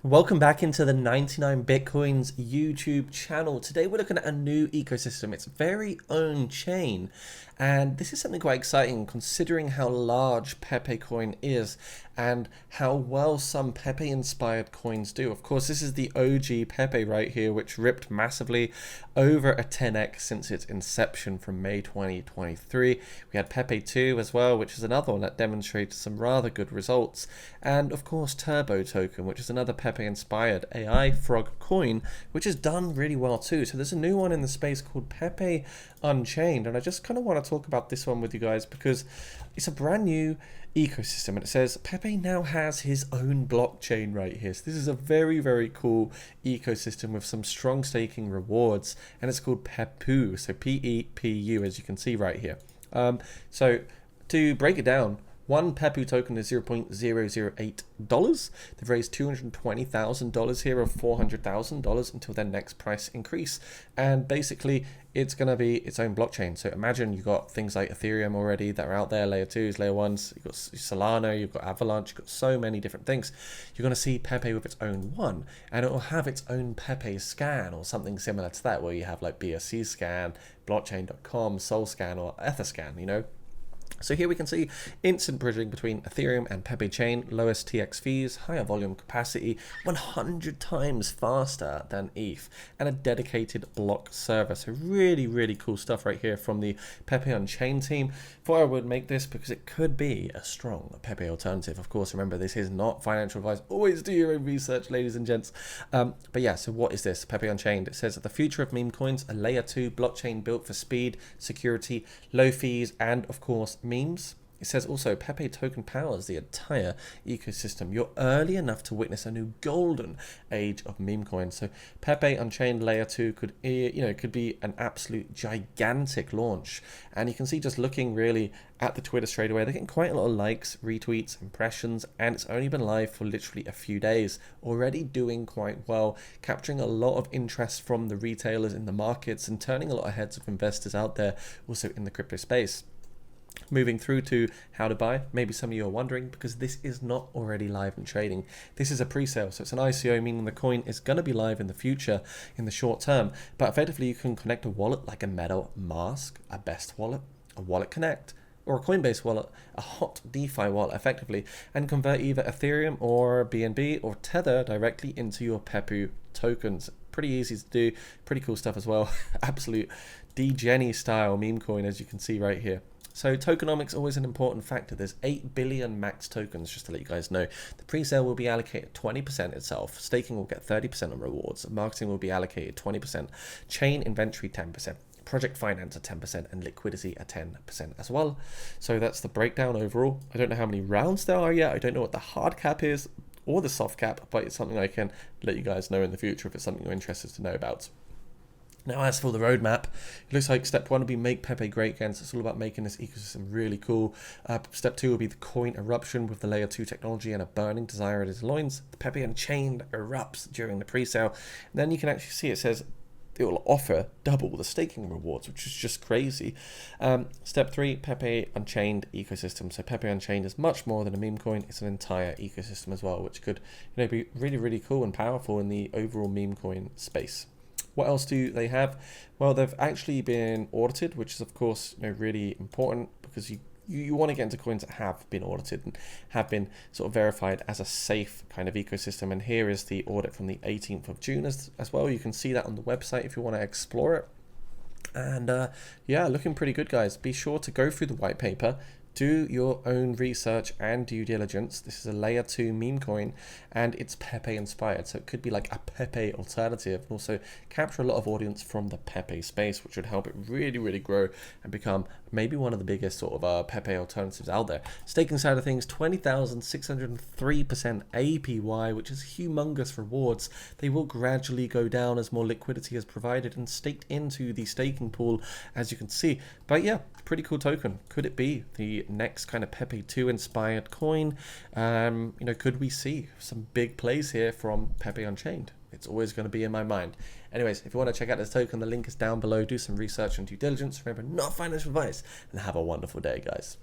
Welcome back into the 99 Bitcoins YouTube channel. Today we're looking at a new ecosystem, its very own chain. And this is something quite exciting considering how large PEPE coin is and how well some PEPE inspired coins do. Of course, this is the OG PEPE right here, which ripped massively over a 10x since its inception from May 2023. We had PEPE 2 as well, which is another one that demonstrated some rather good results. And of course, Turbo Token, which is another PEPE inspired AI frog coin, which has done really well too. So there's a new one in the space called PEPE Unchained, and I just kind of want to talk about this one with you guys because it's a brand new ecosystem, and it says PEPE now has his own blockchain right here. So this is a very, very cool ecosystem with some strong staking rewards, and it's called PEPU, so PEPU, as you can see right here. So to break it down, one PEPU token is $0.008. They've raised $220,000 here of $400,000 until their next price increase. And basically, it's going to be its own blockchain. So imagine you've got things like Ethereum already that are out there, layer 2s, layer 1s. You've got Solana, you've got Avalanche, you've got so many different things. You're going to see PEPE with its own one. And it will have its own PEPE scan or something similar to that, where you have like BSC scan, blockchain.com, Solscan, or Etherscan, you know. So here we can see instant bridging between Ethereum and PEPE chain, lowest TX fees, higher volume capacity, 100 times faster than ETH, and a dedicated block server. So really, really cool stuff right here from the PEPE Unchained team. Thought I would make this because it could be a strong PEPE alternative. Of course, remember, this is not financial advice. Always do your own research, ladies and gents. But yeah, so what is this? PEPE Unchained. It says that the future of meme coins, a layer 2 blockchain built for speed, security, low fees, and of course, memes. It says also PEPE token powers the entire ecosystem. You're early enough to witness a new golden age of meme coins. So PEPE Unchained Layer 2 could, could be an absolute gigantic launch. And you can see, just looking really at the Twitter straight away, they're getting quite a lot of likes, retweets, impressions, and it's only been live for literally a few days. Already doing quite well, capturing a lot of interest from the retailers in the markets and turning a lot of heads of investors out there also in the crypto space. Moving through to how to buy, maybe some of you are wondering, because this is not already live and trading. This is a pre-sale, so it's an ICO, meaning the coin is going to be live in the future, in the short term. But effectively, you can connect a wallet like a MetaMask, a Best Wallet, a Wallet Connect, or a Coinbase wallet, a hot DeFi wallet effectively, and convert either Ethereum or BNB or Tether directly into your PEPU tokens. Pretty easy to do, pretty cool stuff as well. Absolute DGenny style meme coin, as you can see right here. So tokenomics, always an important factor. There's 8 billion max tokens, just to let you guys know. The pre-sale will be allocated 20% itself. Staking will get 30% on rewards. Marketing will be allocated 20%. Chain inventory 10%. Project finance at 10% and liquidity at 10% as well. So that's the breakdown overall. I don't know how many rounds there are yet. I don't know what the hard cap is or the soft cap, but it's something I can let you guys know in the future if it's something you're interested to know about. Now, as for the roadmap, it looks like step 1 will be make PEPE great again. So it's all about making this ecosystem really cool. Step 2 will be the coin eruption with the layer 2 technology and a burning desire at his loins. The PEPE Unchained erupts during the pre-sale. And then you can actually see it says it will offer double the staking rewards, which is just crazy. Step 3, PEPE Unchained ecosystem. So PEPE Unchained is much more than a meme coin. It's an entire ecosystem as well, which could be really, really cool and powerful in the overall meme coin space. What else do they have? Well, they've actually been audited, which is of course really important because you want to get into coins that have been audited and have been sort of verified as a safe kind of ecosystem. And here is the audit from the 18th of June as well. You can see that on the website if you want to explore it. And yeah, looking pretty good, guys. Be sure to go through the white paper. Do your own research and due diligence. This is a layer 2 meme coin and it's PEPE inspired. So it could be like a PEPE alternative and also capture a lot of audience from the PEPE space, which would help it really, really grow and become maybe one of the biggest sort of PEPE alternatives out there. Staking side of things, 20,603% APY, which is humongous rewards. They will gradually go down as more liquidity is provided and staked into the staking pool, as you can see. But yeah, pretty cool token. Could it be the next kind of PEPE 2 inspired coin? Could we see some big plays here from PEPE Unchained? It's always going to be in my mind. Anyways, if you want to check out this token, the link is down below. Do some research and due diligence. Remember, not financial advice, and have a wonderful day, guys.